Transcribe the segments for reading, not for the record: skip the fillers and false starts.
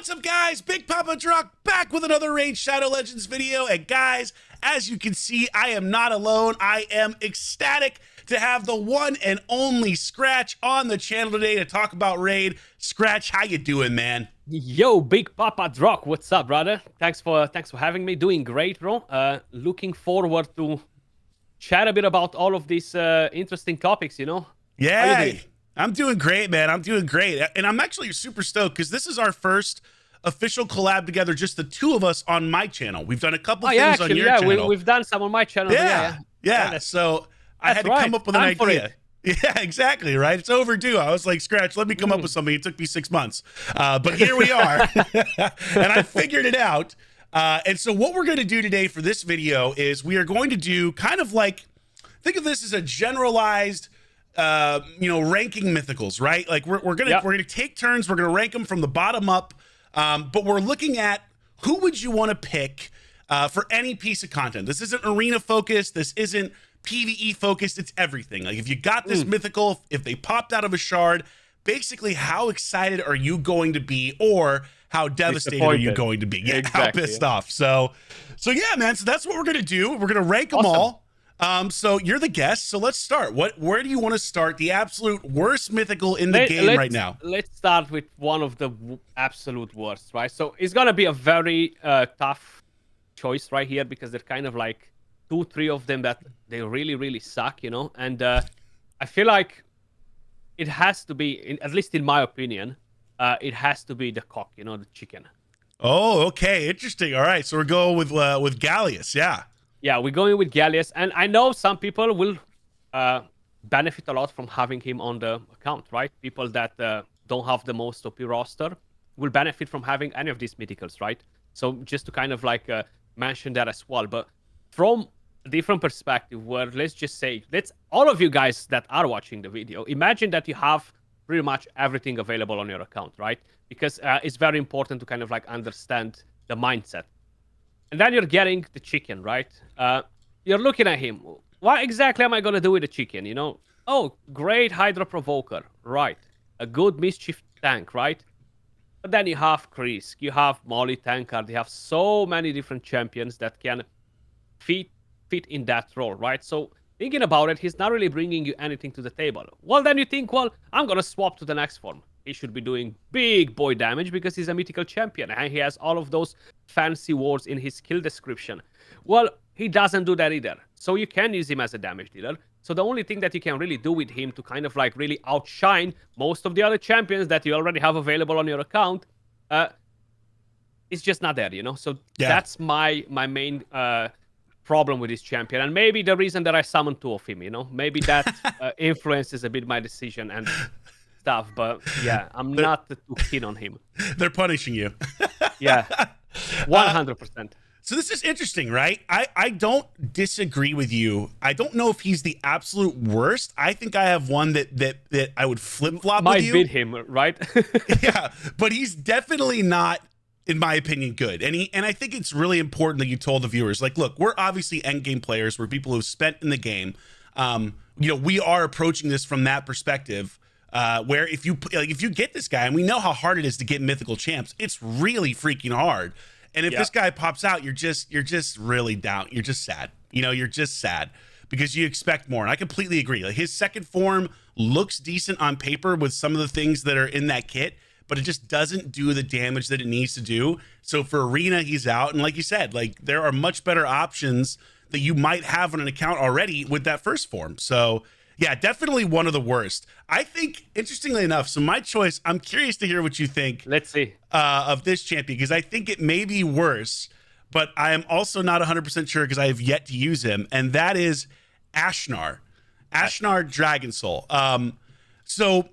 What's up, guys? Big Papa Drock back with another RaidShadowLegends video. And guys, as you can see, I am not alone. I am ecstatic to have the one and only Scratch on the channel today to talk about Raid. Scratch, how you doing, man? Yo, Big Papa Drock, what's up, brother? Thanks for having me. Doing great, bro. Looking forward to chat a bit about all of these interesting topics, you know? Yeah, I'm doing great, man. I'm doing great. And I'm actually super stoked because this is our first official collab together, just the two of us on my channel. We've done a couple things on your channel. We've done some on my channel. Yeah. So I had to come up with an idea. Yeah, exactly, right? It's overdue. I was like, Scratch, let me come up with something. It took me 6 months. But here we are. And I figured it out. And so what we're going to do today for this video is we are going to do kind of like, think of this as a generalized ranking mythicals, right? Like we're gonna take turns, we're gonna rank them from the bottom up, but we're looking at who would you want to pick for any piece of content. This isn't arena focused, this isn't PvE focused, it's everything. Like if you got this mythical, if they popped out of a shard, basically how excited are you going to be, or how devastated are you going to be? Yeah, exactly, how pissed off. So yeah, man, so that's what we're gonna do. We're gonna rank them all. So you're the guest, so let's start. Where do you want to start? The absolute worst mythical in the game right now. Let's start with one of the absolute worst, right? So it's gonna be a very tough choice right here, because they're kind of like 2-3 of them that they really suck, you know. And I feel like it has to be, at least in my opinion, it has to be the cock, you know, the chicken. Oh, okay, interesting. All right, so we're going with Galleus, yeah. Yeah, we're going with Galleus, and I know some people will benefit a lot from having him on the account, right? People that don't have the most OP roster will benefit from having any of these mythicals, right? So just to kind of like mention that as well. But from a different perspective, where let's just say, all of you guys that are watching the video, imagine that you have pretty much everything available on your account, right? Because it's very important to kind of like understand the mindset. And then you're getting the chicken, right? You're looking at him. What exactly am I going to do with the chicken, you know? Oh, great Hydra Provoker, right. A good Mischief tank, right? But then you have Krixia, you have Molly Tankard, you have so many different champions that can fit in that role, right? So thinking about it, he's not really bringing you anything to the table. Well, then you think, well, I'm going to swap to the next form. He should be doing big boy damage because he's a mythical champion and he has all of those fancy words in his skill description. Well, he doesn't do that either. So you can use him as a damage dealer. So the only thing that you can really do with him to kind of like really outshine most of the other champions that you already have available on your account is just not there, you know? So that's my main problem with this champion. And maybe the reason that I summoned 2 of him, you know? Maybe that influences a bit my decision and stuff, but yeah, I'm not too keen on him. They're punishing you. Yeah, 100%. So this is interesting, right? I don't disagree with you. I don't know if he's the absolute worst. I think I have one that I would flip-flop with you. Might beat him, right? Yeah, but he's definitely not, in my opinion, good. And I think it's really important that you told the viewers, like, look, we're obviously endgame players. We're people who've spent in the game. We are approaching this from that perspective. Where if you get this guy, and we know how hard it is to get mythical champs, it's really freaking hard. And if this guy pops out, you're just really down. You're just sad. You know, you're just sad because you expect more. And I completely agree. Like his second form looks decent on paper with some of the things that are in that kit, but it just doesn't do the damage that it needs to do. So for arena, he's out. And like you said, like there are much better options that you might have on an account already with that first form. So yeah, definitely one of the worst. I think, interestingly enough, so my choice, I'm curious to hear what you think. Let's see. Of this champion, because I think it may be worse, but I am also not 100% sure because I have yet to use him, and that is Ashnar Dragon Soul. So,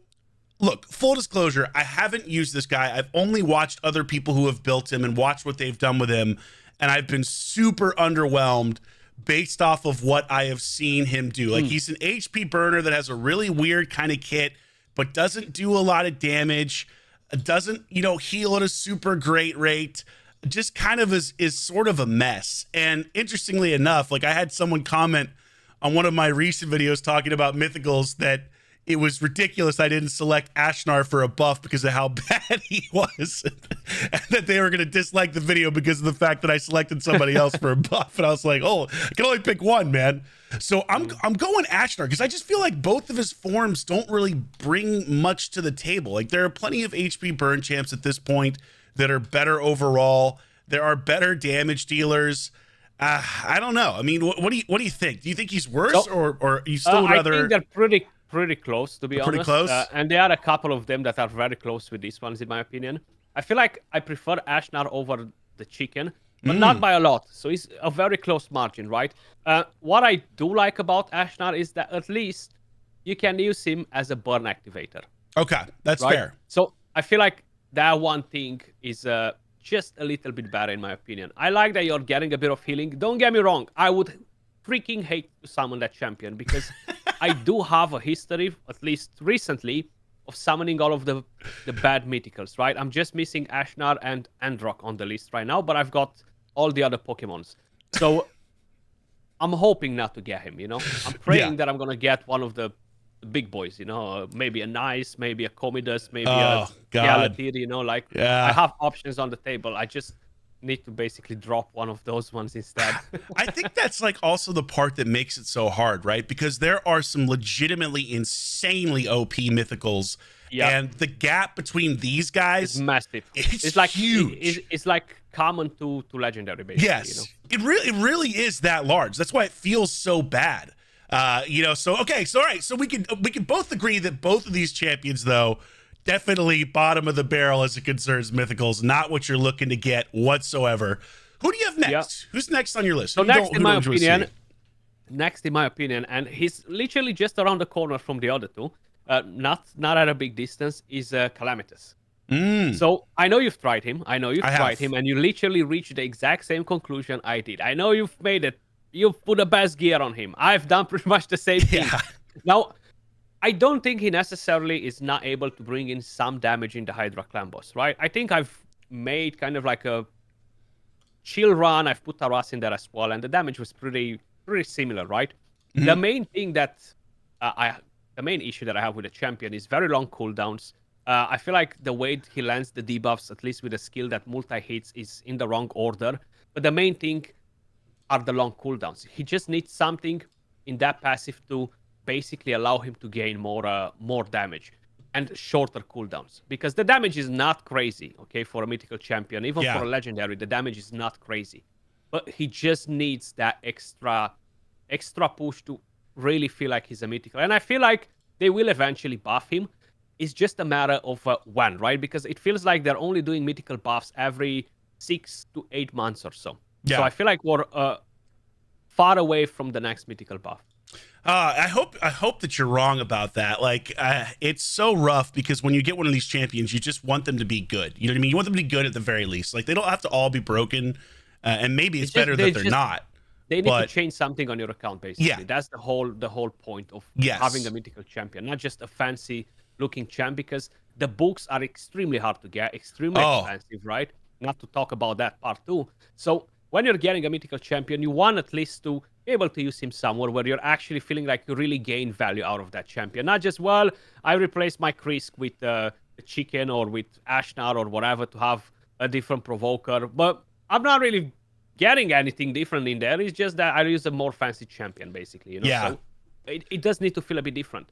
look, full disclosure, I haven't used this guy. I've only watched other people who have built him and watched what they've done with him, and I've been super underwhelmed based off of what I have seen him do. Like he's an HP burner that has a really weird kind of kit, but doesn't do a lot of damage, doesn't, heal at a super great rate, just kind of is sort of a mess. And interestingly enough, like I had someone comment on one of my recent videos talking about mythicals that, it was ridiculous I didn't select Ashnar for a buff because of how bad he was, and that they were going to dislike the video because of the fact that I selected somebody else for a buff. And I was like, oh, I can only pick one, man. So I'm going Ashnar because I just feel like both of his forms don't really bring much to the table. Like, there are plenty of HP burn champs at this point that are better overall. There are better damage dealers. I don't know. I mean, what do you think? Do you think he's worse, or you still would rather? I think they're pretty close, to be honest. Pretty close. And there are a couple of them that are very close with these ones, in my opinion. I feel like I prefer Ashnar over the chicken, but not by a lot. So it's a very close margin, right? What I do like about Ashnar is that at least you can use him as a burn activator. Okay, that's fair. So I feel like that one thing is just a little bit better, in my opinion. I like that you're getting a bit of healing. Don't get me wrong. I would freaking hate to summon that champion because I do have a history, at least recently, of summoning all of the bad mythicals, right? I'm just missing Ashnar and Androc on the list right now, but I've got all the other Pokemons. So I'm hoping not to get him, you know? I'm praying that I'm going to get one of the big boys, you know? Maybe a Nice, maybe a Komidus, maybe a Galathir, you know? Like, I have options on the table. I just need to basically drop one of those ones instead. I think that's like also the part that makes it so hard, right? Because there are some legitimately insanely OP mythicals, and the gap between these guys is massive. It's like huge. It's like common to legendary, basically. Yes, you know? it really is that large. That's why it feels so bad. You know, so okay, so all right, so we can both agree that both of these champions, though, definitely bottom of the barrel as it concerns mythicals, not what you're looking to get whatsoever. Who do you have next? Yeah. Who's next on your list? So next in my opinion, and he's literally just around the corner from the other two, not at a big distance, is Calamitus. So I know you've tried him. I know you've tried him, and you literally reached the exact same conclusion I did. I know you've made it. You've put the best gear on him. I've done pretty much the same thing. Now, I don't think he necessarily is not able to bring in some damage in the Hydra clan boss, right? I think I've made kind of like a chill run. I've put Taras in there as well, and the damage was pretty similar, right? The main thing that the main issue that I have with the champion is very long cooldowns. I feel like the way he lands the debuffs, at least with a skill that multi-hits, is in the wrong order. But the main thing are the long cooldowns. He just needs something in that passive to basically allow him to gain more damage and shorter cooldowns, because the damage is not crazy, okay, for a mythical champion. Even for a legendary, the damage is not crazy, but he just needs that extra push to really feel like he's a mythical. And I feel like they will eventually buff him. It's just a matter of when, right? Because it feels like they're only doing mythical buffs every 6 to 8 months or so. So I feel like we're far away from the next mythical buff. I hope that you're wrong about that. Like, it's so rough because when you get one of these champions, you just want them to be good. You know what I mean? You want them to be good at the very least. Like, they don't have to all be broken, and maybe it's better that they're not. They need to change something on your account, basically. Yeah. That's the whole point of having a mythical champion, not just a fancy looking champ, because the books are extremely hard to get, extremely expensive, right? Not to talk about that part too. So when you're getting a mythical champion, you want at least to be able to use him somewhere where you're actually feeling like you really gain value out of that champion. Not just, well, I replaced my Krisk with the chicken or with Ashnar or whatever to have a different provoker, but I'm not really getting anything different in there. It's just that I use a more fancy champion, basically. You know? So it does need to feel a bit different.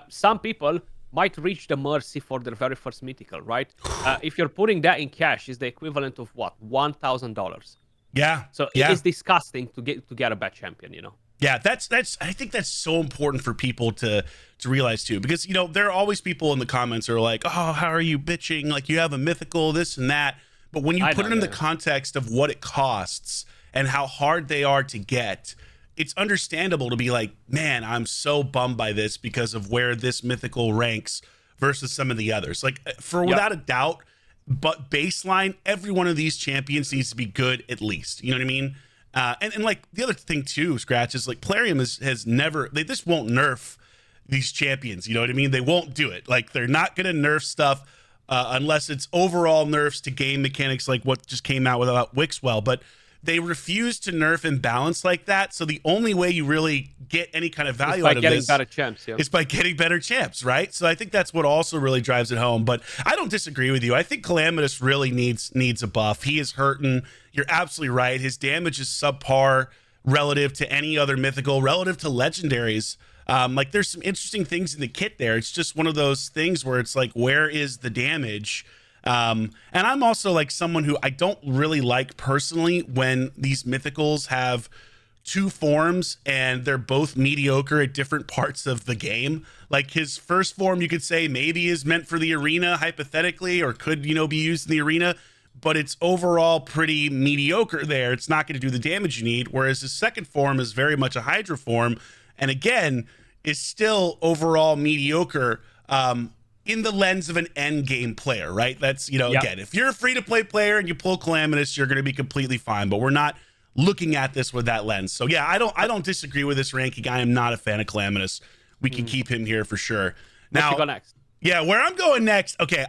Some people might reach the mercy for their very first mythical, right? If you're putting that in cash, is the equivalent of what? $1,000. Yeah. So it is disgusting to get a bad champion, you know. Yeah, that's I think that's so important for people to realize too, because you know there are always people in the comments who are like, oh, how are you bitching? Like, you have a mythical, this and that. But when you put it in the context of what it costs and how hard they are to get, it's understandable to be like, man, I'm so bummed by this because of where this mythical ranks versus some of the others. Like, for without a doubt, but baseline, every one of these champions needs to be good at least. You know what I mean? And like the other thing too, Scratch, is like Plarium has never, they just won't nerf these champions. You know what I mean? They won't do it. Like, they're not going to nerf stuff unless it's overall nerfs to game mechanics, like what just came out with about Wixwell. But they refuse to nerf imbalance like that. So the only way you really get any kind of value out of this better champs, is by getting better champs, right? So I think that's what also really drives it home. But I don't disagree with you. I think Calamitus really needs a buff. He is hurting. You're absolutely right. His damage is subpar relative to any other mythical, relative to legendaries. Like there's some interesting things in the kit there. It's just one of those things where it's like, where is the damage? And I'm also like someone who I don't really like personally when these mythicals have two forms and they're both mediocre at different parts of the game. Like his first form, you could say maybe is meant for the arena hypothetically, or could, you know, be used in the arena, but it's overall pretty mediocre there. It's not going to do the damage you need. Whereas his second form is very much a Hydra form. And again, is still overall mediocre in the lens of an end game player, right? That's, you know, again, if you're a free to play player and you pull Calamitus, you're going to be completely fine, but we're not looking at this with that lens. So yeah, I don't disagree with this ranking. I am not a fan of Calamitus. We can keep him here for sure. Now, go next. Yeah, where I'm going next. Okay.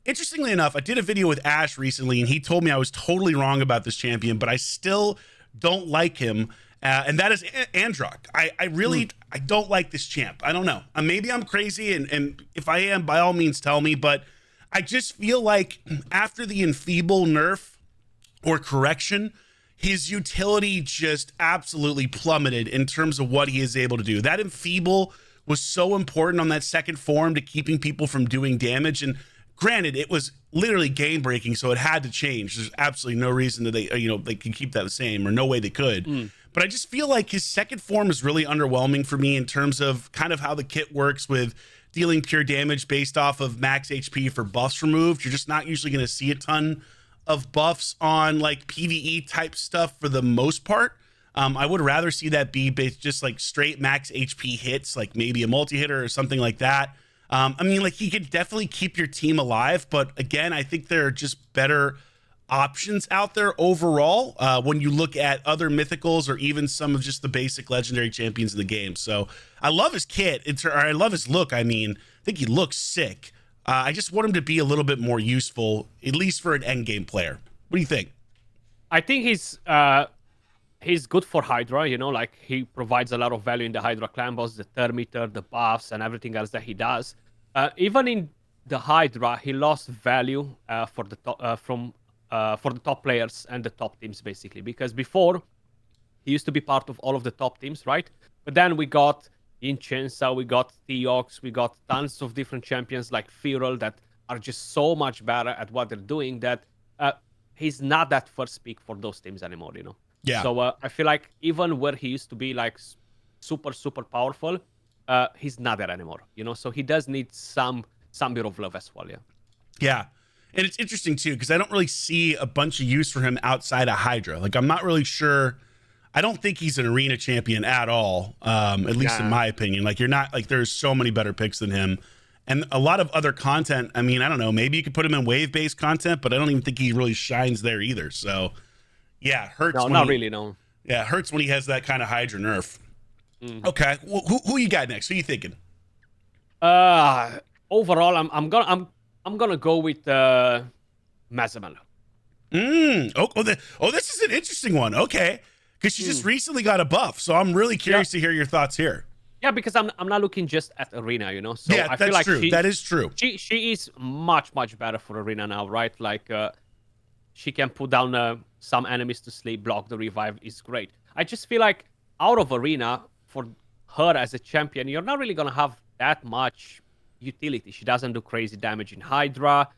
Interestingly enough, I did a video with Ash recently and he told me I was totally wrong about this champion, but I still don't like him. And that is Androc. I really, I don't like this champ. I don't know. Maybe I'm crazy, and if I am, by all means, tell me. But I just feel like after the Enfeeble nerf or correction, his utility just absolutely plummeted in terms of what he is able to do. That Enfeeble was so important on that second form to keeping people from doing damage. And granted, it was literally game breaking, so it had to change. There's absolutely no reason that they can keep that the same, or no way they could. But I just feel like his second form is really underwhelming for me in terms of kind of how the kit works with dealing pure damage based off of max HP for buffs removed. You're just not usually going to see a ton of buffs on like PvE type stuff for the most part. I would rather see that be based just like straight max HP hits, like maybe a multi-hitter or something like that. I mean, like he could definitely keep your team alive, but again, I think there are just better options out there overall when you look at other mythicals or even some of just the basic legendary champions in the game. So I love his kit. I love his look. I mean, I think he looks sick. I just want him to be a little bit more useful, at least for an end game player. What do you think? I think he's good for Hydra, you know, like he provides a lot of value in the Hydra clan boss, the thermometer, the buffs, and everything else that he does. Even in the Hydra, he lost value for the top players and the top teams, basically, because before he used to be part of all of the top teams, right? But then we got Inchensa, we got Theox, we got tons of different champions like Feral that are just so much better at what they're doing that he's not that first pick for those teams anymore, you know? Yeah. So I feel like even where he used to be like super, super powerful, he's not there anymore, you know? So he does need some bit of love as well, yeah. Yeah. And it's interesting too, because I don't really see a bunch of use for him outside of Hydra. Like, I'm not really sure. I don't think he's an arena champion at all, at least in my opinion. Like, you're not, like, there's so many better picks than him. And a lot of other content, I mean, I don't know, maybe you could put him in wave-based content, but I don't even think he really shines there either. So, yeah, it hurts. No, not really, no. Yeah, it hurts when he has that kind of Hydra nerf. Okay, well, who you got next? Who you thinking? Overall, I'm gonna go with Mazamel. This is an interesting one. Okay, because she just recently got a buff, so I'm really curious to hear your thoughts here. Yeah, because I'm not looking just at arena, you know. So yeah, I feel like true. That is true. She is much better for arena now, right? Like she can put down some enemies to sleep, block the revive is great. I just feel like out of arena for her as a champion, you're not really gonna have that much utility. She doesn't do crazy damage in Hydra.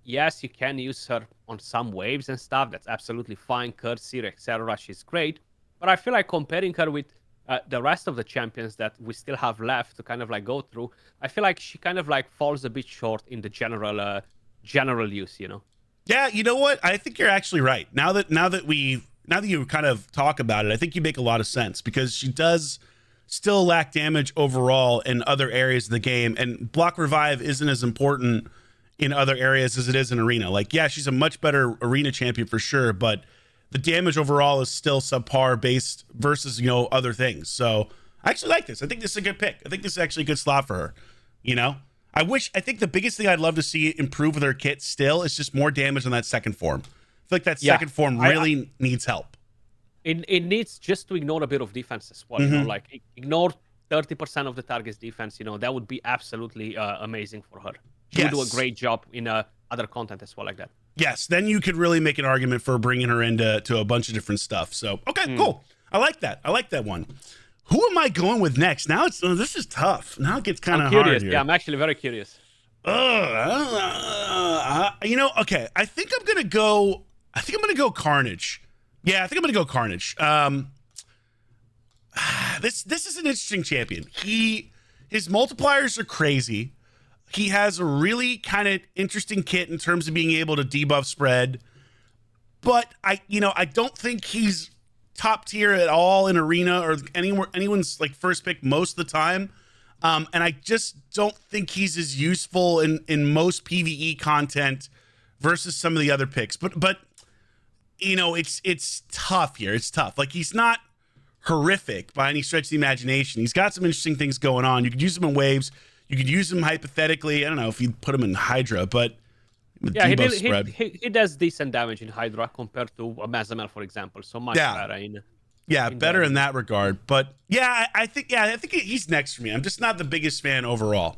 Yes, you can use her on some waves and stuff. That's absolutely fine. Cursor, etc. She's great. But I feel like comparing her with the rest of the champions that we still have left to kind of like go through, I feel like she kind of like falls a bit short in the general use, you know? Yeah, you know what? I think you're actually right. Now that you kind of talk about it, I think you make a lot of sense, because she does still lack damage overall in other areas of the game, and block revive isn't as important in other areas as it is in arena. Like, yeah, she's a much better arena champion for sure, but the damage overall is still subpar based versus, you know, other things. So I actually like this. I think this is a good pick. I think this is actually a good slot for her. You know, I think the biggest thing I'd love to see improve with her kit still is just more damage on that second form. feel like that second form really needs help. It needs just to ignore a bit of defense as well. You know, like ignore 30% of the target's defense. You know, that would be absolutely amazing for her. She would do a great job in other content as well, like that. Yes, then you could really make an argument for bringing her into a bunch of different stuff. So, okay, cool. I like that. I like that one. Who am I going with next? Now this is tough. Now it gets kind of hard here. Yeah, I'm actually very curious. You know, okay. I think I'm gonna go Carnage. Yeah, I think I'm gonna go Carnage. This is an interesting champion. His multipliers are crazy. He has a really kind of interesting kit in terms of being able to debuff spread, but I don't think he's top tier at all in arena or anyone's like first pick most of the time. And I just don't think he's as useful in most PvE content versus some of the other picks. But you know, it's tough here. It's tough. Like, he's not horrific by any stretch of the imagination. He's got some interesting things going on. You could use him in waves. You could use him hypothetically. I don't know if you put him in Hydra, but yeah, he does decent damage in Hydra compared to a Mazamel, for example. So much better in better in that regard. But yeah, I think he's next for me. I'm just not the biggest fan overall.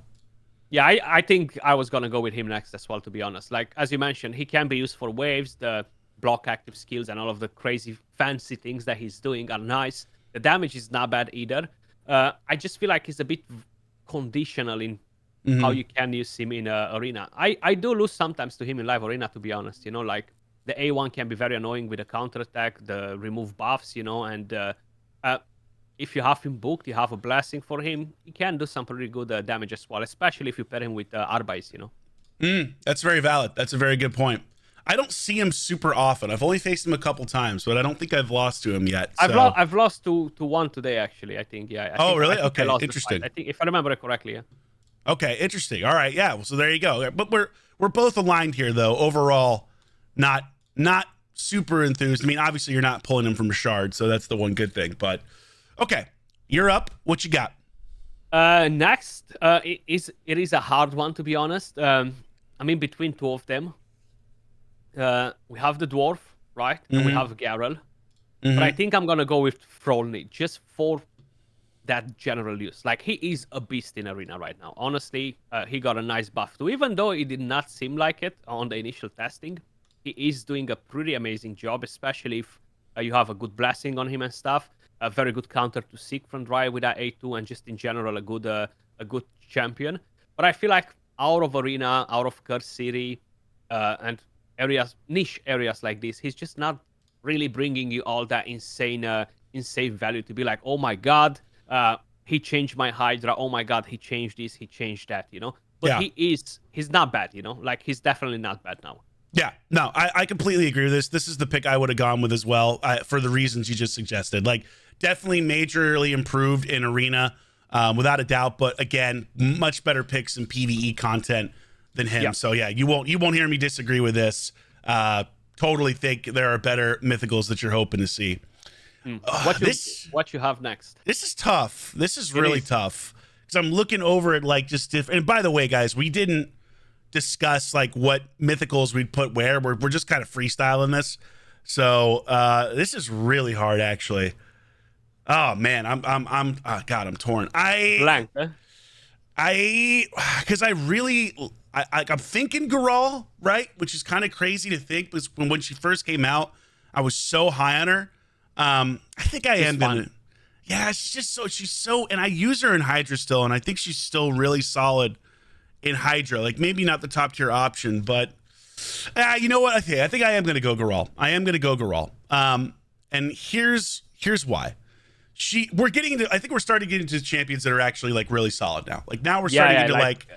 Yeah, I think I was gonna go with him next as well, to be honest. Like, as you mentioned, he can be used for waves. The block active skills and all of the crazy fancy things that he's doing are nice. The damage is not bad either. I just feel like he's a bit conditional in how you can use him in arena. I do lose sometimes to him in live arena, to be honest. You know, like the A1 can be very annoying with the counter attack, the remove buffs, you know, and if you have him booked, you have a blessing for him, he can do some pretty good damage as well, especially if you pair him with Arbais, you know. That's very valid. That's a very good point. I don't see him super often. I've only faced him a couple times, but I don't think I've lost to him yet. So. I've lost to one today, actually, I think. Yeah. Really? Okay, interesting. I think, if I remember it correctly, yeah. Okay, interesting. All right, yeah. Well, so there you go. But we're both aligned here, though. Overall, not super enthused. I mean, obviously, you're not pulling him from a shard, so that's the one good thing. But okay, you're up. What you got? Next, it is a hard one, to be honest. I mean, between two of them. We have the dwarf, right? And we have Gharol. But I think I'm gonna go with Frolni just for that general use. Like, he is a beast in arena right now. Honestly, he got a nice buff too. Even though it did not seem like it on the initial testing, he is doing a pretty amazing job, especially if you have a good blessing on him and stuff. A very good counter to Siegfrund, right, with that A2, and just in general a good champion. But I feel like out of arena, out of Curse City, and niche areas like this, he's just not really bringing you all that insane value to be like, oh my god, he changed my Hydra, oh my god, he changed this, he changed that, you know. But he's not bad, you know, like, he's definitely not bad now. Yeah, no, I completely agree with this. This is the pick I would have gone with as well, for the reasons you just suggested. Like, definitely majorly improved in arena, without a doubt, but again, much better picks in PvE content than him. So yeah, you won't hear me disagree with this. Totally think there are better mythicals that you're hoping to see. What you have next? This is tough. This is really tough, because I'm looking over at like just different. And by the way, guys, we didn't discuss like what mythicals we'd put where. We're just kind of freestyling this. So this is really hard, actually. Oh man, I'm torn. Blank, huh? Because I'm thinking Gharol, right? Which is kind of crazy to think, because when she first came out, I was so high on her. I think I am gonna. Yeah, she's so, and I use her in Hydra still, and I think she's still really solid in Hydra. Like, maybe not the top tier option, but you know what? I think I am gonna go Gharol. And here's why. I think we're starting to get into champions that are actually like really solid now. Like, now we're starting into like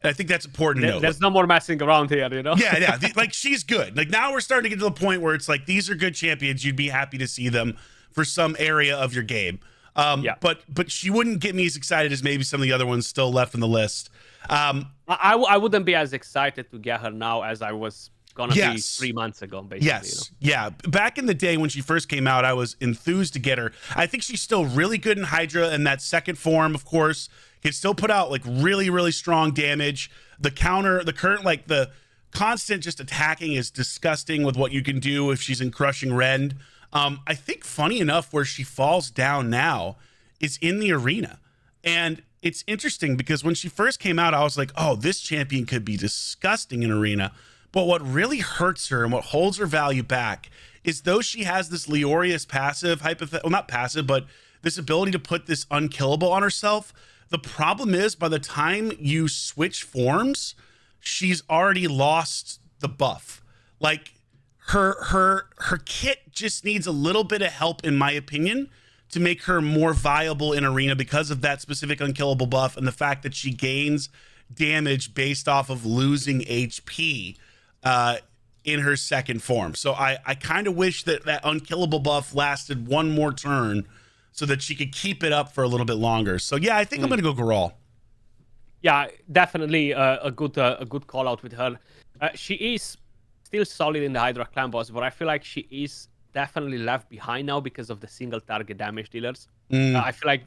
I think that's important to know. There's no more messing around here, you know? Yeah. Like, she's good. Like, now we're starting to get to the point where it's like, these are good champions. You'd be happy to see them for some area of your game. But she wouldn't get me as excited as maybe some of the other ones still left on the list. I wouldn't be as excited to get her now as I was gonna be 3 months ago, basically. Yes. You know? Yeah. Back in the day when she first came out, I was enthused to get her. I think she's still really good in Hydra, and that second form, of course, can still put out like really, really strong damage. The current, like the constant just attacking is disgusting with what you can do if she's in Crushing Rend. I think funny enough, where she falls down now is in the arena. And it's interesting because when she first came out, I was like, oh, this champion could be disgusting in arena. But what really hurts her and what holds her value back is though she has this Leorius passive, well, not passive, but this ability to put this unkillable on herself. The problem is by the time you switch forms, she's already lost the buff. Like her kit just needs a little bit of help, in my opinion, to make her more viable in arena because of that specific unkillable buff and the fact that she gains damage based off of losing HP in her second form. So I kind of wish that unkillable buff lasted one more turn so that she could keep it up for a little bit longer. So yeah, I think I'm gonna go Gharol. Yeah, definitely a good call out with her. She is still solid in the Hydra clan boss, but I feel like she is definitely left behind now because of the single target damage dealers. I feel like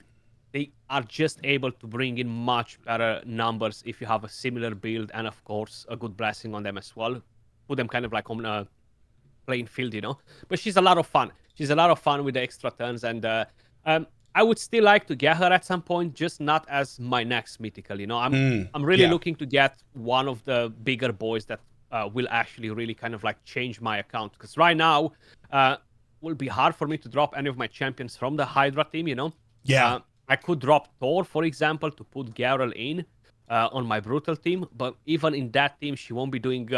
they are just able to bring in much better numbers if you have a similar build and of course a good blessing on them as well. Put them kind of like on a playing field, you know. But she's a lot of fun. She's a lot of fun with the extra turns, and I would still like to get her at some point, just not as my next mythical, you know. I'm really looking to get one of the bigger boys that will actually really kind of like change my account, because right now will be hard for me to drop any of my champions from the Hydra team, you know. I could drop Thor, for example, to put Gharol in on my brutal team, but even in that team she won't be doing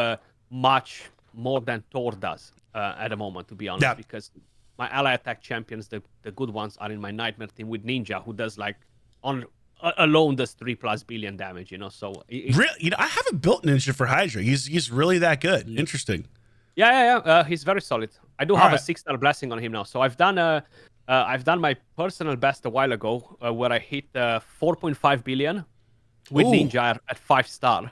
much more than Thor does at the moment, to be honest, because my ally attack champions, the good ones, are in my nightmare team with Ninja, who does like alone does 3+ billion damage, you know. So really, you know, I haven't built Ninja for Hydra. He's really that good. Interesting. Yeah. He's very solid. I do have a 6-star blessing on him now. So I've done my personal best a while ago, where I hit 4.5 billion with Ninja at 5-star.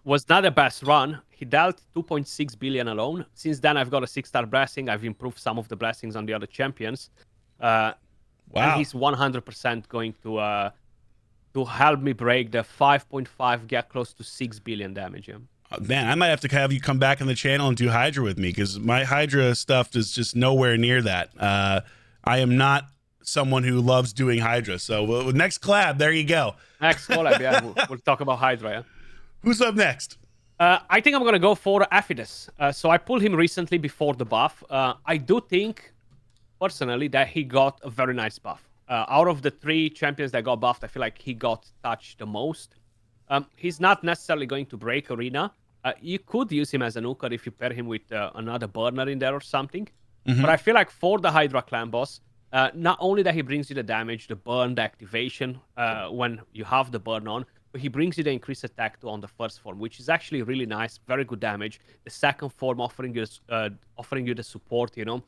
Was not the best run. He dealt 2.6 billion alone. Since then, I've got a 6-star blessing. I've improved some of the blessings on the other champions. Wow. And he's 100% going to help me break the 5.5, get close to 6 billion damage. Man, I might have to have you come back on the channel and do Hydra with me, because my Hydra stuff is just nowhere near that. I am not someone who loves doing Hydra. So next collab, there you go. Next collab, yeah. We'll talk about Hydra, yeah. Who's up next? I think I'm going to go for Aphidus. So I pulled him recently before the buff. I do think, personally, that he got a very nice buff. Out of the 3 champions that got buffed, I feel like he got touched the most. He's not necessarily going to break arena. You could use him as a nuker if you pair him with another burner in there or something. But I feel like for the Hydra clan boss, not only that he brings you the damage, the burn, the activation when you have the burn on, but he brings you the increased attack too on the first form, which is actually really nice, very good damage. The second form offering you the support, you know.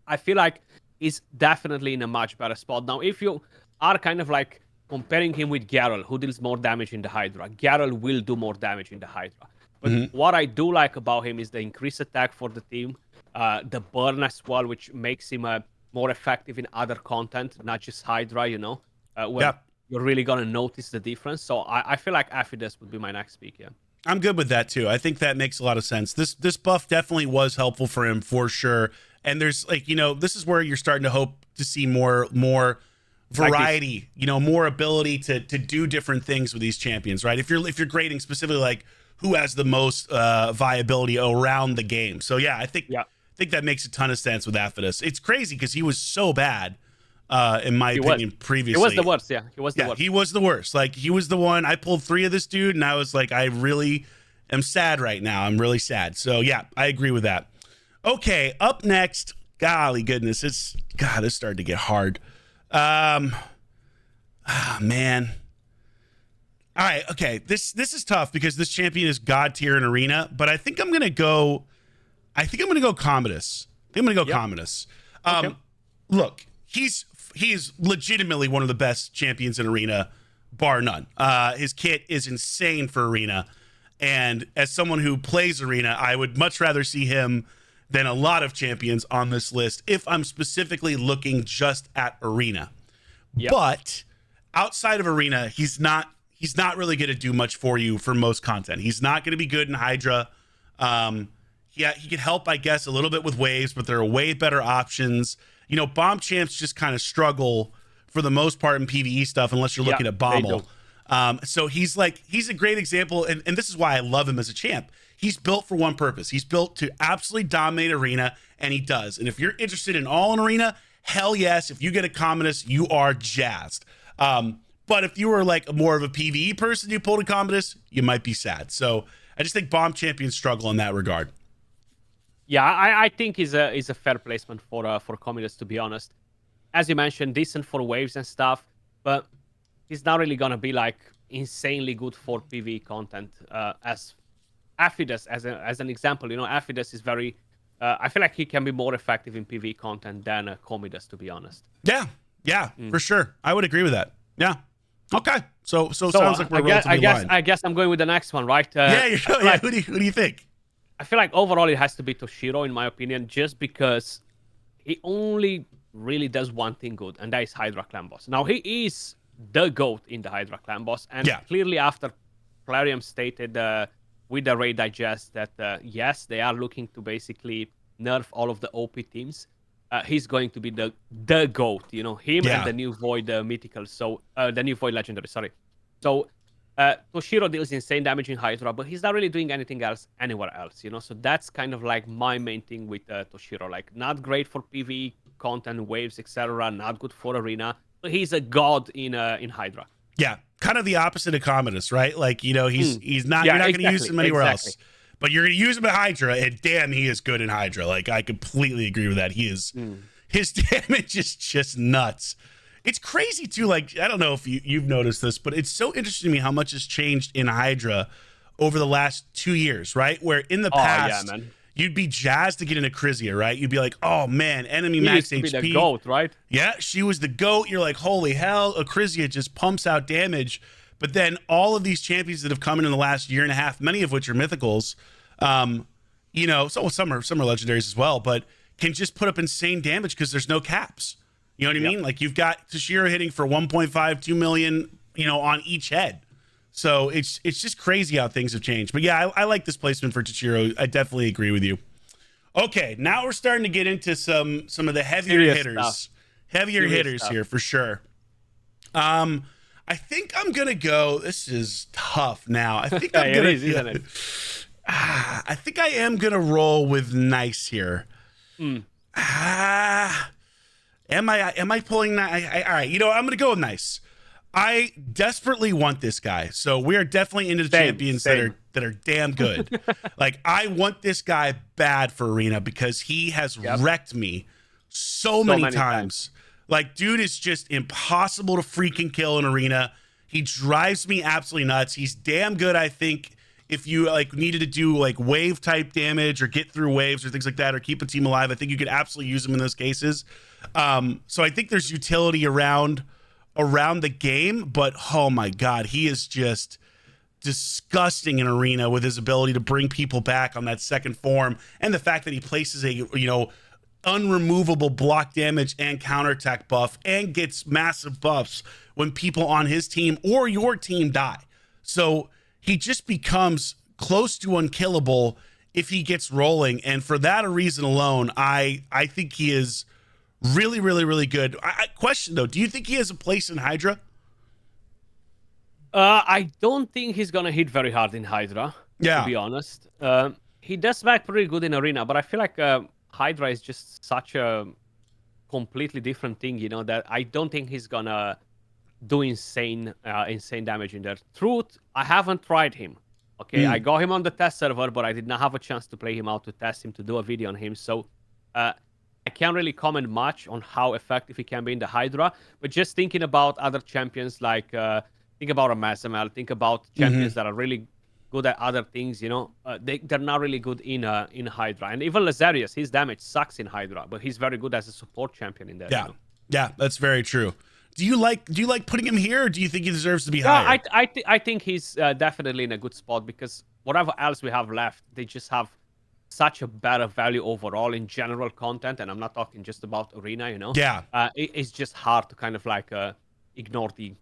I feel like he's definitely in a much better spot. Now, if you are kind of like comparing him with Gharol, who deals more damage in the Hydra, Gharol will do more damage in the Hydra. But what I do like about him is the increased attack for the team, the burn as well, which makes him more effective in other content, not just Hydra, you know, where you're really going to notice the difference. So I feel like Aphidus would be my next pick, yeah. I'm good with that too. I think that makes a lot of sense. This buff definitely was helpful for him for sure. And there's like, you know, this is where you're starting to hope to see more variety, you know, more ability to do different things with these champions, right? If you're grading specifically like who has the most viability around the game. So yeah, I think that makes a ton of sense with Aphidus. It's crazy because he was so bad, in my opinion, previously. He was the worst, yeah. He was the worst. He was the worst. Like, he was the one. I pulled 3 of this dude, and I was like, I really am sad right now. I'm really sad. So yeah, I agree with that. Okay, up next, golly goodness, this started to get hard. Man. All right, okay. This is tough because this champion is god tier in arena, but I think I'm gonna go Komidus. Komidus. Okay. Look, he's legitimately one of the best champions in arena, bar none. His kit is insane for arena, and as someone who plays arena, I would much rather see him than a lot of champions on this list if I'm specifically looking just at arena. But outside of arena, he's not he's not really going to do much for you for most content. He's not going to be good in Hydra. Yeah, he could help, I guess, a little bit with waves, but there are way better options. You know, bomb champs just kind of struggle for the most part in PvE stuff, unless you're looking at Bommel. So he's a great example, and this is why I love him as a champ. He's built for one purpose. He's built to absolutely dominate arena, and he does. And if you're interested in all in arena, hell yes. If you get a Komidus, you are jazzed. But if you were like more of a PvE person, you pulled a Komidus, you might be sad. So I just think bomb champions struggle in that regard. Yeah, I think is a fair placement for Komidus, to be honest. As you mentioned, decent for waves and stuff, but he's not really gonna be like insanely good for PvE content. As Aphidus, as an example, you know, Aphidus is very. I feel like he can be more effective in PvE content than Komidus, to be honest. Yeah, for sure. I would agree with that. Yeah. Okay. So it sounds like we're relatively aligned. I guess I'm going with the next one, right? Who do you think? I feel like overall it has to be Toshiro, in my opinion, just because he only really does one thing good, and that is Hydra Clan Boss. Now, he is the GOAT in the Hydra Clan Boss, and clearly after Plarium stated with the Raid Digest that, yes, they are looking to basically nerf all of the OP teams, he's going to be the GOAT, you know, him and the new Void Mythical, so the new Void Legendary, sorry. So Toshiro deals insane damage in Hydra, but he's not really doing anything else anywhere else, you know. So that's kind of like my main thing with Toshiro. Like, not great for PvE content, waves, etc. Not good for arena, but he's a god in Hydra. Yeah, kind of the opposite of Komidus, right? Like, you know, he's not. You're not going to use him anywhere else, but you're going to use him in Hydra, and damn, he is good in Hydra. Like, I completely agree with that. He is. His damage is just nuts. It's crazy too. Like, I don't know if you've noticed this, but it's so interesting to me how much has changed in Hydra over the last 2 years, right? Where in the past, you'd be jazzed to get into Krixia, right? You'd be like, oh man, enemy max HP. Used to be the GOAT, right? Yeah, she was the GOAT. You're like, holy hell, Krixia just pumps out damage. But then all of these champions that have come in the last year and a half, many of which are mythicals, you know, so some are legendaries as well, but can just put up insane damage because there's no caps. You know what I mean? Like, you've got Toshiro hitting for 1.5, 2 million, you know, on each head. So it's just crazy how things have changed. But yeah, I like this placement for Toshiro. I definitely agree with you. Okay, now we're starting to get into some of the heavier hitters. Heavier hitters here for sure. I think I'm gonna go. This is tough now. I think I'm gonna. Isn't it? I think I am gonna roll with Nice here. Am I pulling that? All right, you know, I'm gonna go with Nice. I desperately want this guy, so we are definitely into the champions that are damn good. Like, I want this guy bad for arena because he has wrecked me so many times. Like, dude is just impossible to freaking kill in arena. He drives me absolutely nuts. He's damn good, I think. If you like needed to do like wave type damage or get through waves or things like that or keep a team alive, I think you could absolutely use him in those cases. So I think there's utility around the game, but oh my god, he is just disgusting in arena with his ability to bring people back on that second form, and the fact that he places a, you know, unremovable block damage and counterattack buff and gets massive buffs when people on his team or your team die. So he just becomes close to unkillable if he gets rolling. And for that reason alone, I think he is really, really, really good. Question though, do you think he has a place in Hydra? I don't think he's gonna hit very hard in Hydra, to be honest. He does back pretty good in arena, but I feel like Hydra is just such a completely different thing, you know, that I don't think he's gonna do insane damage in there. Truth, I haven't tried him. Okay, I got him on the test server, but I did not have a chance to play him out to test him, to do a video on him. So I can't really comment much on how effective he can be in the Hydra. But just thinking about other champions, like think about a Masamel, think about champions that are really good at other things. You know, they're not really good in Hydra. And even Lazarius, his damage sucks in Hydra, but he's very good as a support champion in there. Yeah, you know? Yeah, that's very true. Do you like putting him here, or do you think he deserves to be higher? I think he's definitely in a good spot, because whatever else we have left, they just have such a better value overall in general content, and I'm not talking just about arena, you know. Yeah. It's just hard to kind of like ignore the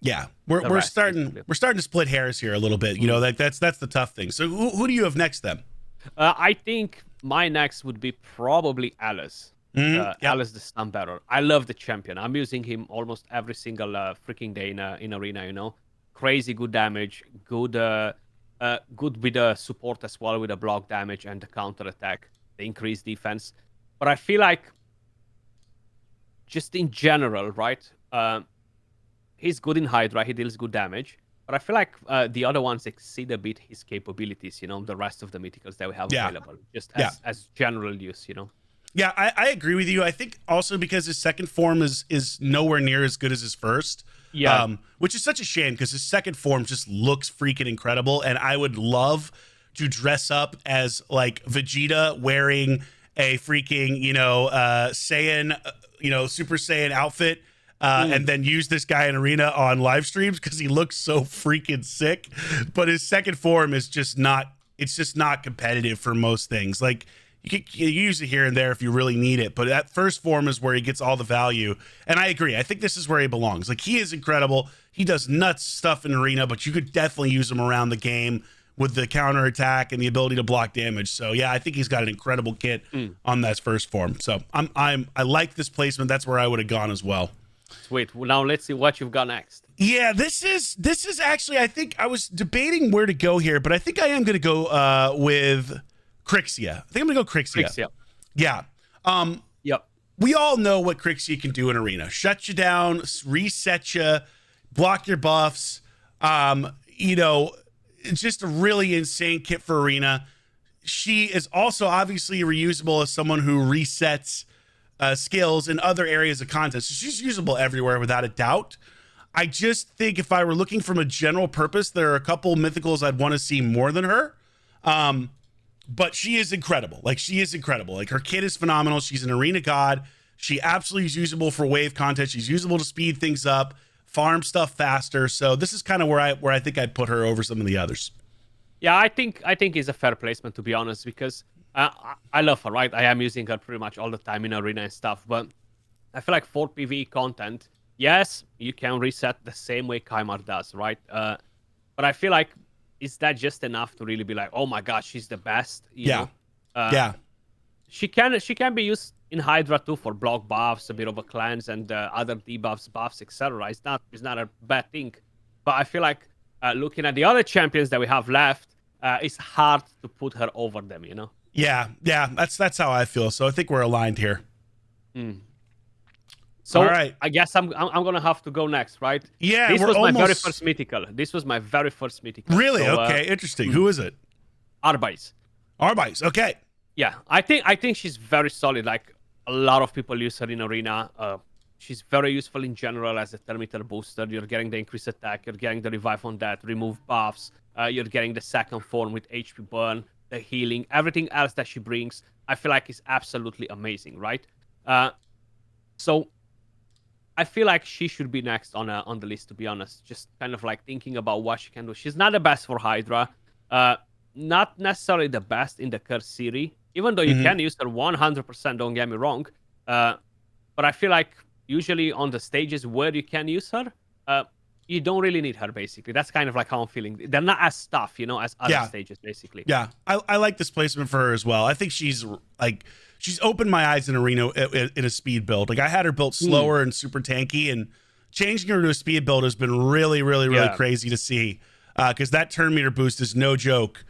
Yeah, we're starting to split hairs here a little bit. You know, that's the tough thing. So who do you have next then? I think my next would be probably Alaz. Alaz the Stun Bearer. I love the champion. I'm using him almost every single freaking day in arena. You know, crazy good damage, good with the support as well, with the block damage and the counter attack, the increased defense. But I feel like, just in general, right? He's good in Hydra. He deals good damage. But I feel like the other ones exceed a bit his capabilities, you know, the rest of the mythicals that we have available, just as general use, you know. Yeah, I agree with you. I think also because his second form is nowhere near as good as his first. Yeah. Which is such a shame because his second form just looks freaking incredible. And I would love to dress up as like Vegeta wearing a freaking, you know, Saiyan, you know, Super Saiyan outfit. And then use this guy in arena on live streams because he looks so freaking sick. But his second form is just not, it's just not competitive for most things. Like you use it here and there if you really need it. But that first form is where he gets all the value. And I agree. I think this is where he belongs. Like he is incredible. He does nuts stuff in arena, but you could definitely use him around the game with the counter attack and the ability to block damage. So yeah, I think he's got an incredible kit on that first form. So I like this placement. That's where I would have gone as well. Sweet. Well, now let's see what you've got next. Yeah, this is actually, I think I was debating where to go here, but I think I am going to go with Krixia. I think I'm going to go Krixia. Yeah. Yep. We all know what Krixia can do in arena. Shut you down, reset you, block your buffs. You know, it's just a really insane kit for arena. She is also obviously reusable as someone who resets skills in other areas of content. So she's usable everywhere without a doubt. I just think if I were looking from a general purpose, there are a couple mythicals I'd want to see more than her. But she is incredible. Like she is incredible. Like her kit is phenomenal. She's an arena god. She absolutely is usable for wave content. She's usable to speed things up, farm stuff faster. So this is kind of where I think I'd put her over some of the others. Yeah, I think it's a fair placement, to be honest, because I love her, right? I am using her pretty much all the time in arena and stuff, but I feel like for PvE content, yes, you can reset the same way Kymar does, right? But I feel like, is that just enough to really be like, oh my gosh, she's the best? You know? Yeah. She can be used in Hydra too for block buffs, a bit of a cleanse, and other debuffs, buffs, etc. It's not a bad thing, but I feel like looking at the other champions that we have left, it's hard to put her over them, you know. Yeah, that's how I feel. So I think we're aligned here. So all right. I guess I'm gonna have to go next, right? Yeah, this was my very first mythical. Really? So, okay, interesting. Who is it? Arbais. Arbais. Okay. Yeah, I think she's very solid. Like a lot of people use her in arena. She's very useful in general as a thermital booster. You're getting the increased attack. You're getting the revive on that. Remove buffs. You're getting the second form with HP burn, the healing, everything else that she brings. I feel like is absolutely amazing, right? So I feel like she should be next on the list, to be honest. Just kind of like thinking about what she can do. She's not the best for Hydra. Not necessarily the best in the Curse series, even though you can use her 100%, don't get me wrong. But I feel like usually on the stages where you can use her, you don't really need her, basically. That's kind of like how I'm feeling. They're not as tough, you know, as other stages, basically. Yeah, I like this placement for her as well. I think she's opened my eyes in arena in a speed build. Like I had her built slower and super tanky, and changing her to a speed build has been really crazy to see. Because that turn meter boost is no joke.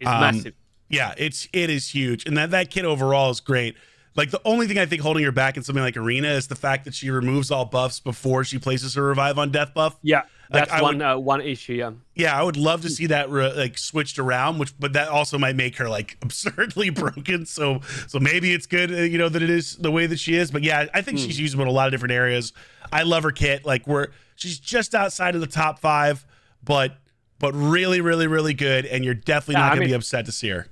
It's massive. Yeah, it is huge, and that kit overall is great. Like the only thing I think holding her back in something like arena is the fact that she removes all buffs before she places her revive on death buff. Yeah, that's one issue. Yeah, I would love to see that like switched around, but that also might make her like absurdly broken. So maybe it's good, you know, that it is the way that she is. But yeah, I think she's usable in a lot of different areas. I love her kit. Like she's just outside of the top 5, but really good, and you're definitely not gonna be upset to see her.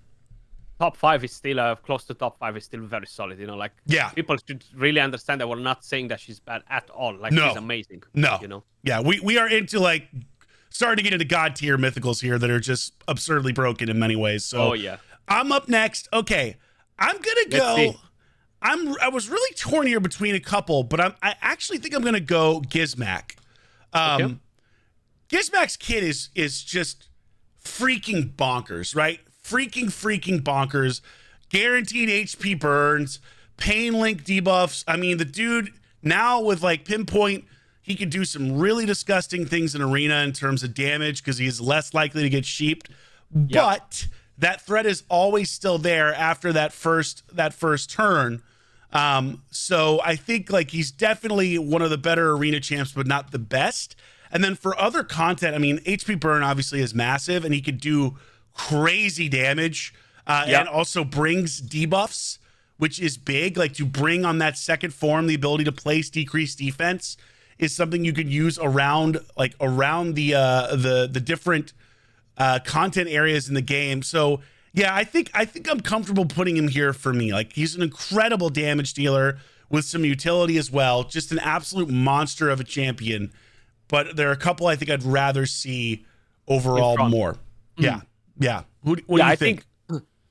Top 5 is still close to top 5 is still very solid, you know. Like people should really understand that we're not saying that she's bad at all. Like she's amazing. No, you know. Yeah, we are into like starting to get into god tier mythicals here that are just absurdly broken in many ways. So I'm up next. Okay, I'm gonna go. I was really torn here between a couple, but I actually think I'm gonna go Gizmak. Gizmak's kit is just freaking bonkers, right? Freaking bonkers. Guaranteed HP burns, pain link debuffs. I mean, the dude now with like pinpoint, he can do some really disgusting things in arena in terms of damage because he's less likely to get sheeped. Yep. But that threat is always still there after that first turn. So I think like he's definitely one of the better arena champs, but not the best. And then for other content, I mean, HP burn obviously is massive, and he could do crazy damage, and also brings debuffs, which is big. Like to bring on that second form, the ability to place decreased defense is something you could use around the different content areas in the game. So yeah, I think I'm comfortable putting him here for me. Like he's an incredible damage dealer with some utility as well. Just an absolute monster of a champion. But there are a couple I think I'd rather see overall more. Yeah. What do you think?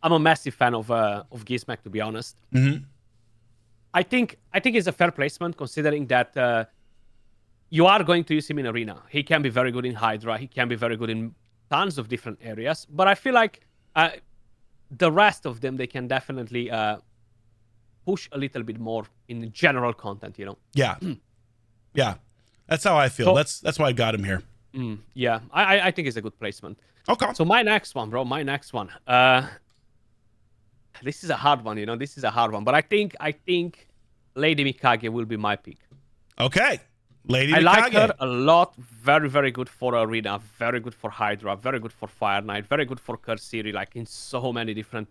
I'm a massive fan of Gizmak, to be honest. Mm-hmm. I think it's a fair placement considering that you are going to use him in arena. He can be very good in Hydra. He can be very good in tons of different areas. But I feel like the rest of them, they can definitely push a little bit more in general content, you know? Yeah. Yeah. That's how I feel. So, that's why I got him here. Yeah, I think it's a good placement. Okay. So my next one, bro. My next one. This is a hard one, you know. This is a hard one, but I think Lady Mikage will be my pick. Okay, Lady Mikage. I like her a lot. Very good for arena. Very good for Hydra. Very good for Fire Knight. Very good for Cursiri. Like in so many different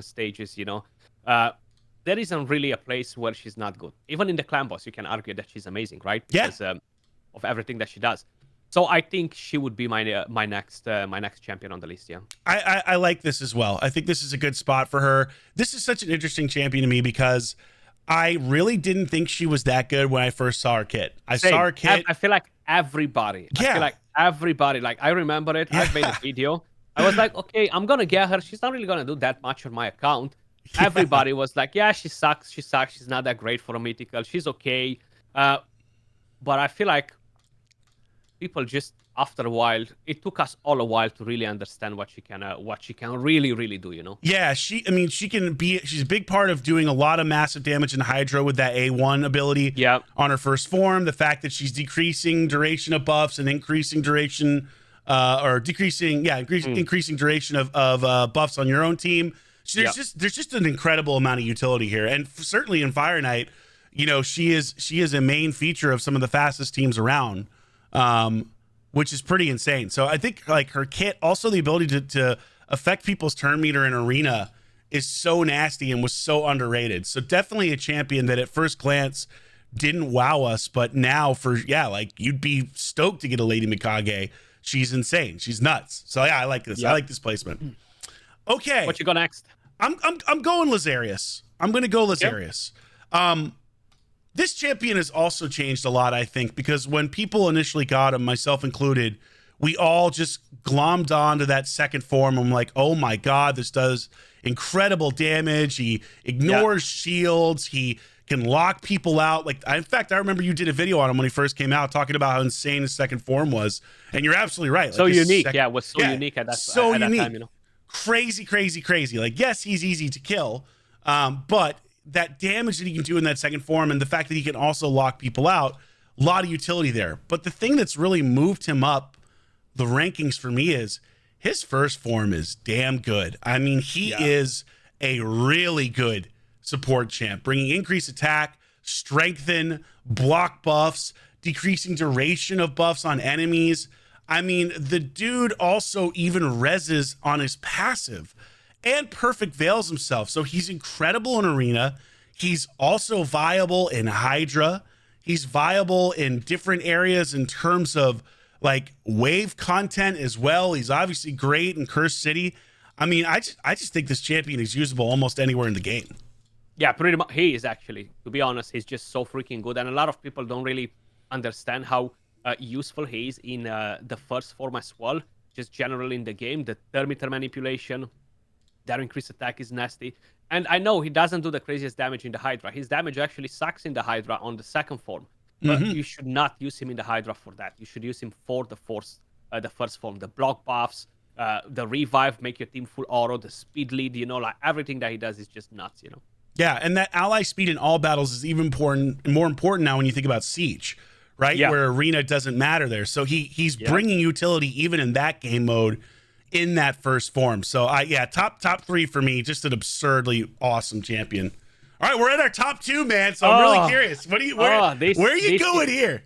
stages, you know. There isn't really a place where she's not good. Even in the clan boss, you can argue that she's amazing, right? Because, of everything that she does. So I think she would be my next champion on the list. Yeah, I like this as well. I think this is a good spot for her. This is such an interesting champion to me because I really didn't think she was that good when I first saw her kit. I saw her kit. I feel like everybody. Yeah. I feel like everybody. Like I remember it. Yeah. I've made a video. I was like, okay, I'm gonna get her. She's not really gonna do that much on my account. Yeah. Everybody was like, yeah, she sucks. She's not that great for a mythical. She's okay. But I feel like people just after a while, it took us all a while to really understand what she can really do, you know? Yeah, she's a big part of doing a lot of massive damage in Hydra with that A1 ability on her first form. The fact that she's decreasing duration of buffs and increasing duration, increasing duration of buffs on your own team. So there's just an incredible amount of utility here. And certainly in Fire Knight, you know, she is a main feature of some of the fastest teams around. Which is pretty insane. So I think like her kit, also the ability to affect people's turn meter in arena is so nasty and was so underrated. So definitely a champion that at first glance didn't wow us, but now you'd be stoked to get a Lady Mikage. She's insane. She's nuts. So yeah, I like this. Yep. I like this placement. Okay. What you got next? I'm going Lazarius. I'm going to go Lazarius. Yep. This champion has also changed a lot, I think, because when people initially got him, myself included, we all just glommed onto that second form. I'm like, oh my God, this does incredible damage. He ignores shields. He can lock people out. Like, in fact, I remember you did a video on him when he first came out talking about how insane his second form was. And you're absolutely right. Like, so unique. It was so unique at that time, you know? Crazy. Like, yes, he's easy to kill, but that damage that he can do in that second form and the fact that he can also lock people out, a lot of utility there. But the thing that's really moved him up the rankings for me is his first form is damn good. I mean, he is a really good support champ, bringing increased attack, strengthen, block buffs, decreasing duration of buffs on enemies. I mean, the dude also even reses on his passive and perfect veils himself. So he's incredible in arena. He's also viable in Hydra. He's viable in different areas in terms of like wave content as well. He's obviously great in Cursed City. I mean, I just think this champion is usable almost anywhere in the game. Yeah, pretty much. He is actually, to be honest, he's just so freaking good. And a lot of people don't really understand how useful he is in the first form as well. Just generally in the game, the thermometer manipulation, their increased attack is nasty. And I know he doesn't do the craziest damage in the Hydra. His damage actually sucks in the Hydra on the second form. But you should not use him in the Hydra for that. You should use him for the the first form, the block buffs, the revive, make your team full auto, the speed lead, you know, like everything that he does is just nuts, you know. Yeah, and that ally speed in all battles is even more important now when you think about Siege, right? Yeah. Where arena doesn't matter there. So he's bringing utility even in that game mode in that first form. So top 3 for me, just an absurdly awesome champion. All right, we're at our top 2, man. So I'm really curious. What do you where are you going here?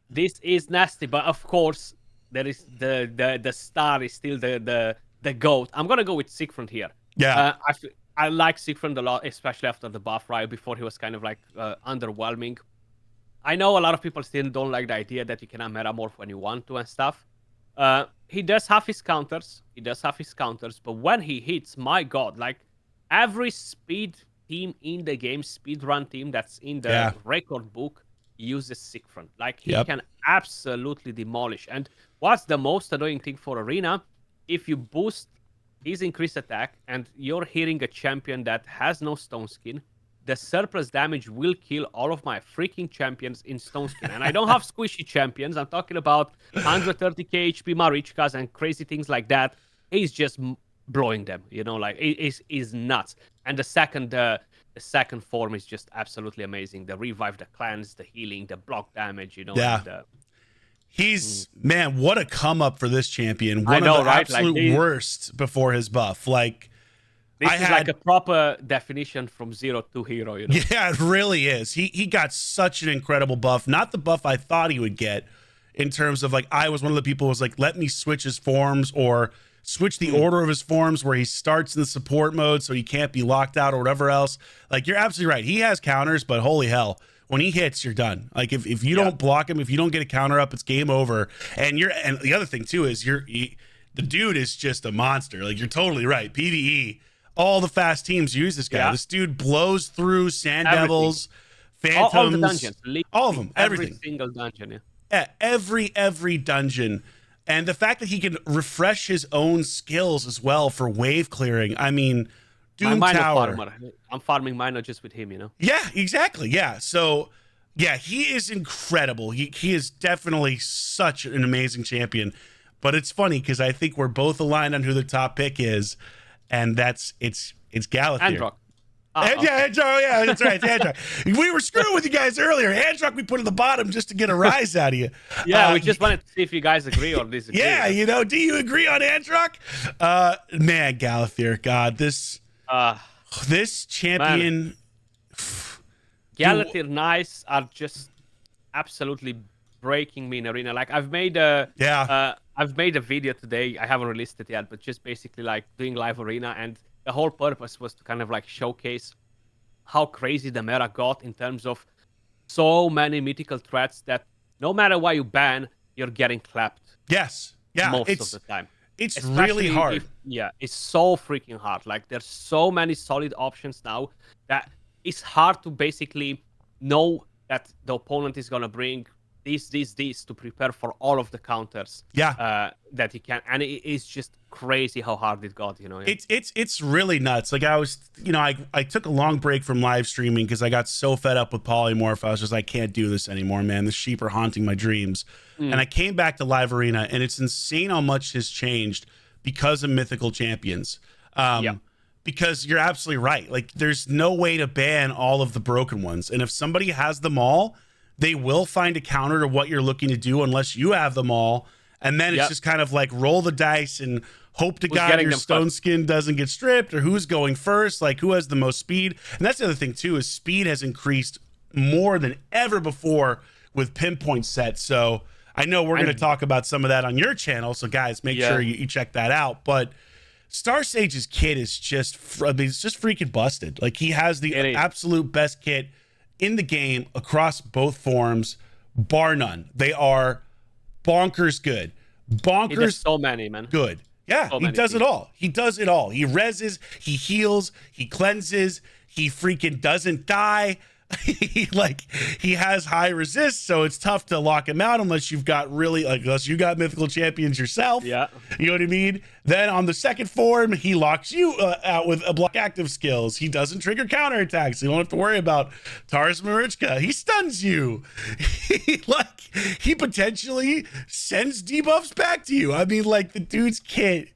This is nasty, but of course there is the star is still the GOAT. I'm gonna go with Siegfrund here. Yeah. I like Siegfrund a lot, especially after the buff, right? Before he was kind of like underwhelming. I know a lot of people still don't like the idea that you cannot metamorph when you want to and stuff. He does have his counters. But when he hits, my God, like every speed team in the game, speed run team that's in the record book uses Siegfrund. Like he can absolutely demolish. And what's the most annoying thing for Arena? If you boost his increased attack and you're hitting a champion that has no stone skin, the surplus damage will kill all of my freaking champions in stone skin. And I don't have squishy champions. I'm talking about 130k HP Marichkas and crazy things like that. He's just blowing them, you know, like it is nuts. And the second form is just absolutely amazing. The revive, the cleanse, the healing, the block damage, you know. Yeah. He's man, what a come up for this champion. One I know, of the right? absolute worst before his buff. Like this is like a proper definition from zero to hero, you know. Yeah, it really is. He got such an incredible buff. Not the buff I thought he would get in terms of like I was one of the people who was like, let me switch his forms or switch the order of his forms where he starts in the support mode so he can't be locked out or whatever else. Like you're absolutely right. He has counters, but holy hell. When he hits, you're done. Like if you don't block him, if you don't get a counter up, it's game over. And the other thing too is the dude is just a monster. Like you're totally right. PvE, all the fast teams use this guy. This dude blows through Sand Devils, Phantoms, all the dungeons, all of them, everything. Every single dungeon. Every dungeon. And the fact that he can refresh his own skills as well for wave clearing. I mean, Doom Tower. Farmer. I'm farming Minor just with him, you know? Yeah, exactly. Yeah. So, yeah, he is incredible. He is definitely such an amazing champion. But it's funny because I think we're both aligned on who the top pick is, and it's Galathir. Androc. Yeah, that's right. Androc. We were screwing with you guys earlier. Androc we put at the bottom just to get a rise out of you. Yeah, we just wanted to see if you guys agree or disagree. Yeah, you know, do you agree on Androc? Man, Galathir, God, this champion. Galathir Knights are just absolutely breaking me in arena. Like I've made a video today. I haven't released it yet, but just basically like doing live arena, and the whole purpose was to kind of like showcase how crazy the meta got in terms of so many mythical threats that no matter what you ban, you're getting clapped. Yes. Yeah. Most of the time. It's especially really hard. It's so freaking hard. Like there's so many solid options now that it's hard to basically know that the opponent is gonna bring these to prepare for all of the counters. That he can, and it is just crazy how hard it got. You know, it's really nuts. Like I was, you know, I took a long break from live streaming because I got so fed up with polymorph. I was just like, I can't do this anymore, man. The sheep are haunting my dreams. And I came back to live arena, and it's insane how much has changed because of mythical champions. Because you're absolutely right. Like there's no way to ban all of the broken ones, and if somebody has them all, they will find a counter to what you're looking to do unless you have them all. And then it's just kind of like roll the dice and hope to God your stone skin doesn't get stripped, or who's going first, like who has the most speed. And that's the other thing too, is speed has increased more than ever before with pinpoint sets. So I know we're going to talk about some of that on your channel. So guys, make sure you check that out. But Star Sage's kit is just, it's just freaking busted. Like he has the absolute best kit in the game across both forms, bar none. They are bonkers good. Bonkers. He does so many, man. Good. Yeah, he does it all. He does it all. He reses, he heals, he cleanses, he freaking doesn't die. he has high resist, so it's tough to lock him out unless you've got unless you got mythical champions yourself. Yeah, you know what I mean. Then on the second form, he locks you out with a block active skills. He doesn't trigger counterattacks. You don't have to worry about Taurus Marichka. He stuns you. He potentially sends debuffs back to you. I mean, like, the dude's kit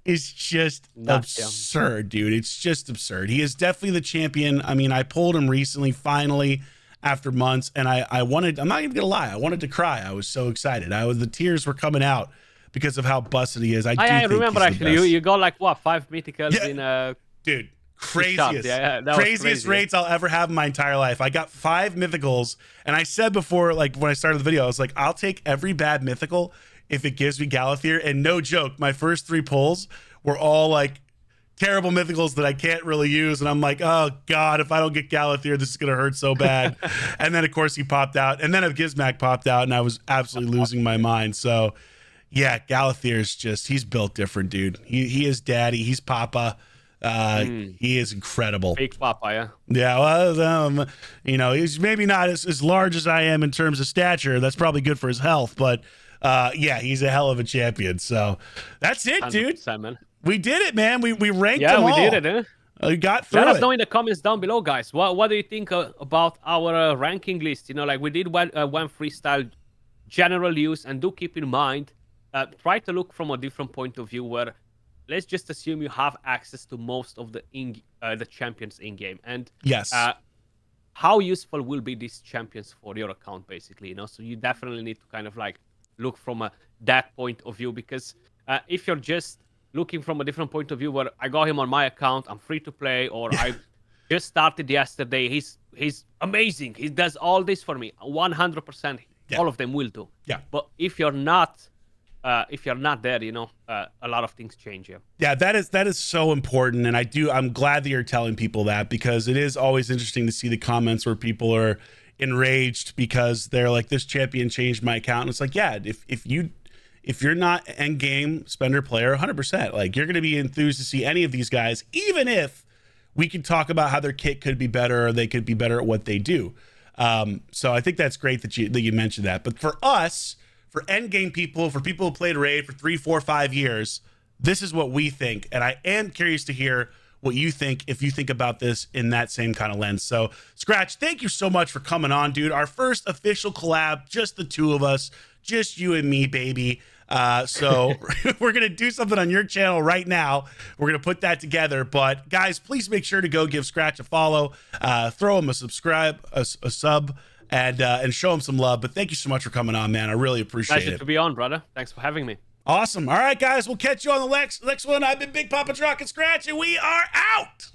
is just absurd, dude. It's just absurd. He is definitely the champion. I mean, I pulled him recently, finally, after months, and I'm not even gonna lie, I wanted to cry. I was so excited. The tears were coming out because of how busted he is. I remember, actually, you got like, what, 5 mythicals in dude, craziest rates I'll ever have in my entire life. I got 5 mythicals, and I said before, like, when I started the video, I was like, I'll take every bad mythical if it gives me Galathir. And no joke, my first 3 pulls were all like terrible mythicals that I can't really use, and I'm like, oh god, if I don't get Galathir, this is gonna hurt so bad. And then of course he popped out, and then a Gizmak popped out, and I was absolutely losing my mind. So yeah, Galathir is just, he's built different, dude. He is daddy, he's papa. He is incredible. Big papa, yeah. Well, you know, he's maybe not as large as I am in terms of stature. That's probably good for his health, but yeah, he's a hell of a champion. So that's it, dude. Man. We did it, man. We ranked them all. Yeah, we did it. We got through it. Let us know in the comments down below, guys. What do you think about our ranking list? You know, like, we did one freestyle general use, and do keep in mind, try to look from a different point of view, where let's just assume you have access to most of the champions in game, and yes, how useful will be these champions for your account, basically. You know, so you definitely need to kind of like look from that point of view, because if you're just looking from a different point of view, where I got him on my account, I'm free to play, or I just started yesterday, he's amazing, he does all this for me, 100%, all of them will do. Yeah. But if you're not there, you know, a lot of things change here. Yeah, that is so important, and I'm glad that you're telling people that, because it is always interesting to see the comments where people are enraged because they're like, this champion changed my account. And it's like, yeah, if you're not end game spender player 100%, like, you're going to be enthused to see any of these guys, even if we can talk about how their kit could be better, or they could be better at what they do. So I think that's great that you mentioned that. But for us, for end game people, for people who played Raid for 3, 4, 5 years, this is what we think. And I am curious to hear what you think, if you think about this in that same kind of lens. So Scratch, thank you so much for coming on, dude. Our first official collab, just the two of us, just you and me, baby. So we're going to do something on your channel right now. We're going to put that together. But guys, please make sure to go give Scratch a follow, throw him a sub, and show him some love. But thank you so much for coming on, man. I really appreciate it. Pleasure to be on, brother. Thanks for having me. Awesome. All right, guys, we'll catch you on the next one. I've been Big Papa Drock and Scratch, and we are out.